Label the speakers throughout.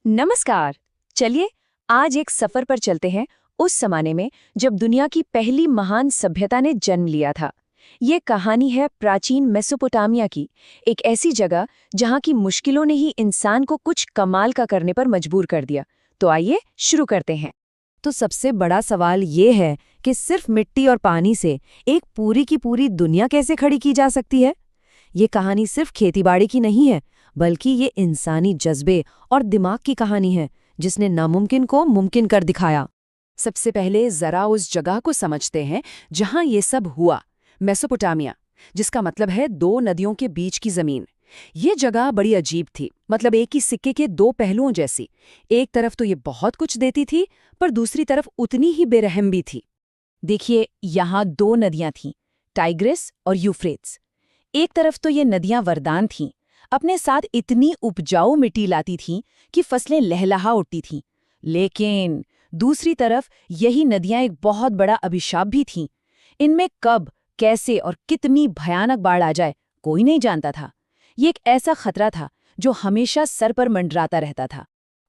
Speaker 1: नमस्कार। चलिए आज एक सफर पर चलते हैं उस जमाने में जब दुनिया की पहली महान सभ्यता ने जन्म लिया था। ये कहानी है प्राचीन मेसोपोटामिया की, एक ऐसी जगह जहां की मुश्किलों ने ही इंसान को कुछ कमाल का करने पर मजबूर कर दिया। तो आइए शुरू करते हैं।
Speaker 2: तो सबसे बड़ा सवाल ये है कि सिर्फ मिट्टी और पानी से एक पूरी की पूरी दुनिया कैसे खड़ी की जा सकती है। ये कहानी सिर्फ खेतीबाड़ी की नहीं है, बल्कि ये इंसानी जज्बे और दिमाग की कहानी है जिसने नामुमकिन को मुमकिन कर दिखाया। सबसे पहले जरा उस जगह को समझते हैं जहां ये सब हुआ, मेसोपोटामिया, जिसका मतलब है दो नदियों के बीच की जमीन। ये जगह बड़ी अजीब थी, मतलब एक ही सिक्के के दो पहलुओं जैसी। एक तरफ तो ये बहुत कुछ देती थी, पर दूसरी तरफ उतनी ही बेरहम भी थी। देखिए, यहाँ दो नदियां थीं, टाइग्रिस और यूफ्रेट्स। एक तरफ तो ये नदियां वरदान थीं, अपने साथ इतनी उपजाऊ मिट्टी लाती थीं कि फसलें लहलहा उठती थीं। लेकिन दूसरी तरफ यही नदियां एक बहुत बड़ा अभिशाप भी थीं। इनमें कब, कैसे और कितनी भयानक बाढ़ आ जाए कोई नहीं जानता था। ये एक ऐसा खतरा था जो हमेशा सर पर मंडराता रहता था।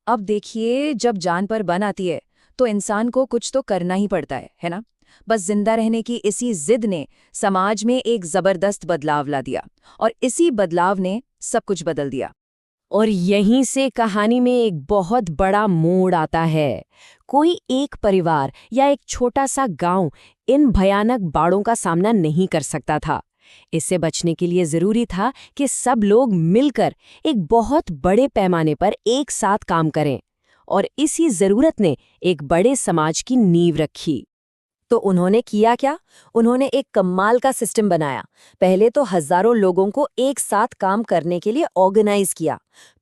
Speaker 2: अब देखिए, जब जान पर बन आती है तो इंसान को कुछ तो करना ही पड़ता है ना। बस जिंदा रहने की इसी जिद ने समाज में एक जबरदस्त बदलाव ला दिया, और इसी बदलाव ने सब कुछ बदल दिया। और यहीं से कहानी में एक बहुत बड़ा मोड़ आता है। कोई एक परिवार या एक छोटा सा गांव इन भयानक बाढ़ों का सामना नहीं कर सकता था। इससे बचने के लिए जरूरी था कि सब लोग मिलकर एक बहुत बड़े पैमाने पर एक साथ काम करें, और इसी जरूरत ने एक बड़े समाज की नींव रखी। तो उन्होंने किया क्या? उन्होंने एक कमाल का सिस्टम बनाया। पहले तो हजारों लोगों को एक साथ काम करने के लिए ऑर्गेनाइज किया।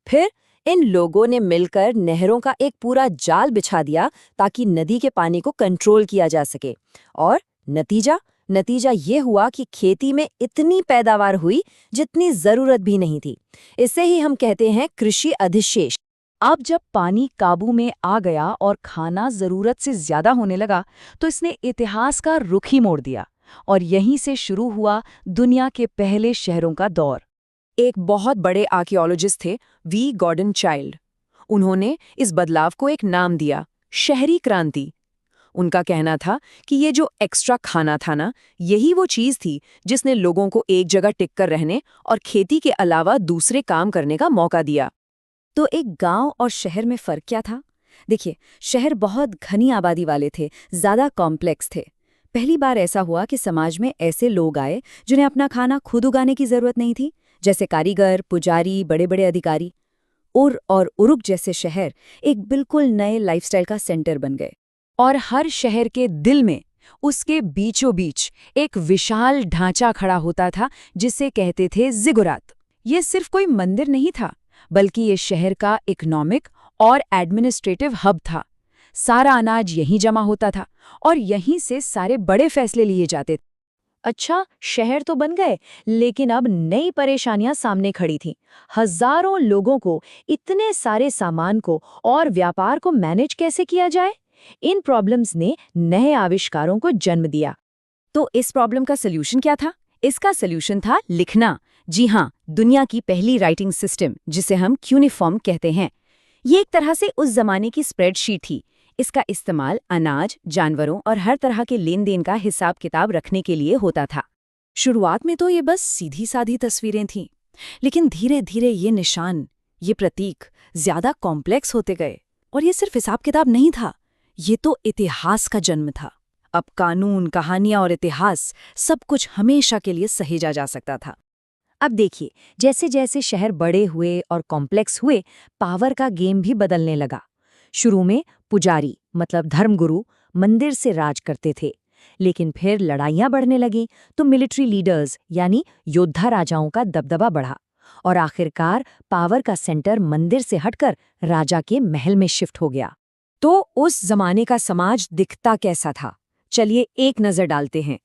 Speaker 2: फिर इन लोगों ने मिलकर नहरों का एक पूरा जाल बिछा दिया ताकि नदी के पानी को कंट्रोल किया जा सके। और नतीजा ये हुआ कि खेती में इतनी पैदावार हुई जितनी जरूरत भी नहीं थी। इसे ही हम कहते हैं कृषि अधिशेष।
Speaker 1: अब जब पानी काबू में आ गया और खाना जरूरत से ज्यादा होने लगा, तो इसने इतिहास का रुख ही मोड़ दिया, और यहीं से शुरू हुआ दुनिया के पहले शहरों का दौर।
Speaker 2: एक बहुत बड़े आर्कियोलॉजिस्ट थे, वी गॉर्डन चाइल्ड। उन्होंने इस बदलाव को एक नाम दिया, शहरी क्रांति। उनका कहना था कि ये जो एक्स्ट्रा खाना था ना, यही वो चीज थी जिसने लोगों को एक जगह टिककर रहने और खेती के अलावा दूसरे काम करने का मौका दिया। तो एक गांव और शहर में फर्क क्या था? देखिए, शहर बहुत घनी आबादी वाले थे, ज्यादा कॉम्प्लेक्स थे। पहली बार ऐसा हुआ कि समाज में ऐसे लोग आए जिन्हें अपना खाना खुद उगाने की जरूरत नहीं थी, जैसे कारीगर, पुजारी, बड़े बड़े अधिकारी। उर और उरुक जैसे शहर एक बिल्कुल नए लाइफस्टाइल का सेंटर बन गए।
Speaker 1: और हर शहर के दिल में, उसके बीचों बीच एक विशाल ढांचा खड़ा होता था जिसे कहते थे जिगुरात। ये सिर्फ कोई मंदिर नहीं था, बल्कि ये शहर का इकोनॉमिक और एडमिनिस्ट्रेटिव हब था। सारा अनाज यहीं जमा होता था और यहीं से सारे बड़े फैसले लिए जाते थे। अच्छा, शहर तो बन गए, लेकिन अब नई परेशानियां सामने खड़ी थीं। हजारों लोगों को, इतने सारे सामान को और व्यापार को मैनेज कैसे किया जाए? इन प्रॉब्लम्स ने नए आविष्कारों को जन्म दिया।
Speaker 2: तो इस प्रॉब्लम का सल्यूशन क्या था? इसका सल्यूशन था लिखना। जी हाँ, दुनिया की पहली राइटिंग सिस्टम, जिसे हम क्यूनिफॉर्म कहते हैं। ये एक तरह से उस जमाने की स्प्रेडशीट थी। इसका इस्तेमाल अनाज, जानवरों और हर तरह के लेन देन का हिसाब किताब रखने के लिए होता था। शुरुआत में तो ये बस सीधी साधी तस्वीरें थीं, लेकिन धीरे धीरे ये निशान, ये प्रतीक ज्यादा कॉम्प्लेक्स होते गए। और ये सिर्फ हिसाब किताब नहीं था, ये तो इतिहास का जन्म था। अब कानून, कहानियां और इतिहास, सब कुछ हमेशा के लिए सहेजा जा सकता था।
Speaker 1: अब देखिए, जैसे जैसे शहर बड़े हुए और कॉम्प्लेक्स हुए, पावर का गेम भी बदलने लगा। शुरू में पुजारी, मतलब धर्मगुरु, मंदिर से राज करते थे। लेकिन फिर लड़ाइयां बढ़ने लगीं तो मिलिट्री लीडर्स, यानी योद्धा राजाओं का दबदबा बढ़ा, और आखिरकार पावर का सेंटर मंदिर से हटकर राजा के महल में शिफ्ट हो गया।
Speaker 2: तो उस जमाने का समाज दिखता कैसा था? चलिए एक नजर डालते हैं।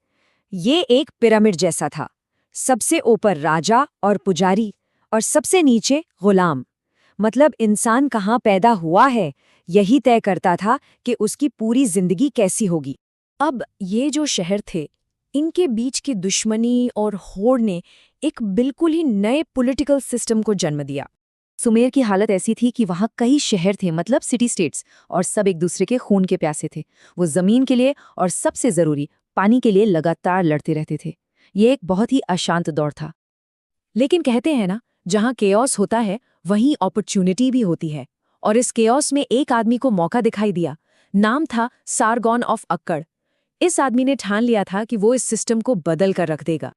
Speaker 2: ये एक पिरामिड जैसा था। सबसे ऊपर राजा और पुजारी, और सबसे नीचे गुलाम। मतलब इंसान कहाँ पैदा हुआ है, यही तय करता था कि उसकी पूरी जिंदगी कैसी होगी। अब ये जो शहर थे, इनके बीच की दुश्मनी और होड़ ने एक बिल्कुल ही नए पॉलिटिकल सिस्टम को जन्म दिया। सुमेर की हालत ऐसी थी कि वहाँ कई शहर थे, मतलब सिटी स्टेट्स, और सब एक दूसरे के खून के प्यासे थे। वो जमीन के लिए और सबसे जरूरी पानी के लिए लगातार लड़ते रहते थे। ये एक बहुत ही अशांत दौर था।
Speaker 1: लेकिन कहते हैं ना, जहां केओस होता है वहीं अपॉर्चुनिटी भी होती है, और इस केओस में एक आदमी को मौका दिखाई दिया। नाम था सारगॉन ऑफ अक्कड़। इस आदमी ने ठान लिया था कि वो इस सिस्टम को बदल कर रख देगा।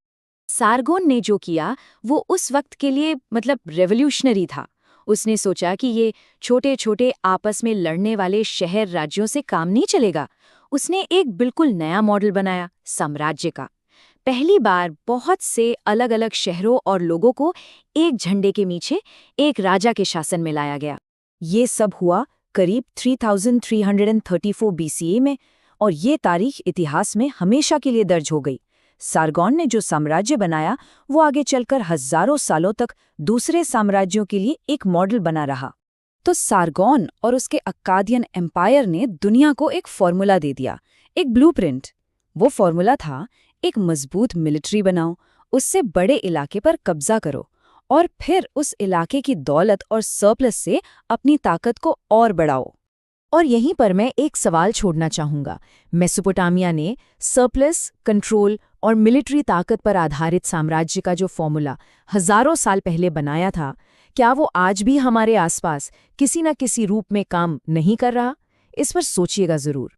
Speaker 1: सारगोन ने जो किया वो उस वक्त के लिए मतलब रेवोल्यूशनरी था। उसने सोचा कि ये छोटे छोटे आपस में लड़ने वाले शहर राज्यों से काम नहीं चलेगा। उसने एक बिल्कुल नया मॉडल बनाया, साम्राज्य का। पहली बार बहुत से अलग अलग शहरों और लोगों को एक झंडे के नीचे एक राजा के शासन में लाया गया।
Speaker 2: ये सब हुआ करीब 3334 BCE में, और ये तारीख इतिहास में हमेशा के लिए दर्ज हो गई। सारगॉन ने जो साम्राज्य बनाया वो आगे चलकर हजारों सालों तक दूसरे साम्राज्यों के लिए एक मॉडल बना रहा।
Speaker 1: तो सारगॉन और उसके अक्कादियन एम्पायर ने दुनिया को एक फॉर्मूला दे दिया, एक ब्लूप्रिंट। वो फॉर्मूला था, एक मजबूत मिलिट्री बनाओ, उससे बड़े इलाके पर कब्जा करो, और फिर उस इलाके की दौलत और सरप्लस से अपनी ताकत को और बढ़ाओ।
Speaker 2: और यहीं पर मैं एक सवाल छोड़ना चाहूंगा। मेसोपोटामिया ने सरप्लस, कंट्रोल और मिलिट्री ताकत पर आधारित साम्राज्य का जो फॉर्मूला हजारों साल पहले बनाया था, क्या वो आज भी हमारे आसपास किसी न किसी रूप में काम नहीं कर रहा? इस पर सोचिएगा जरूर।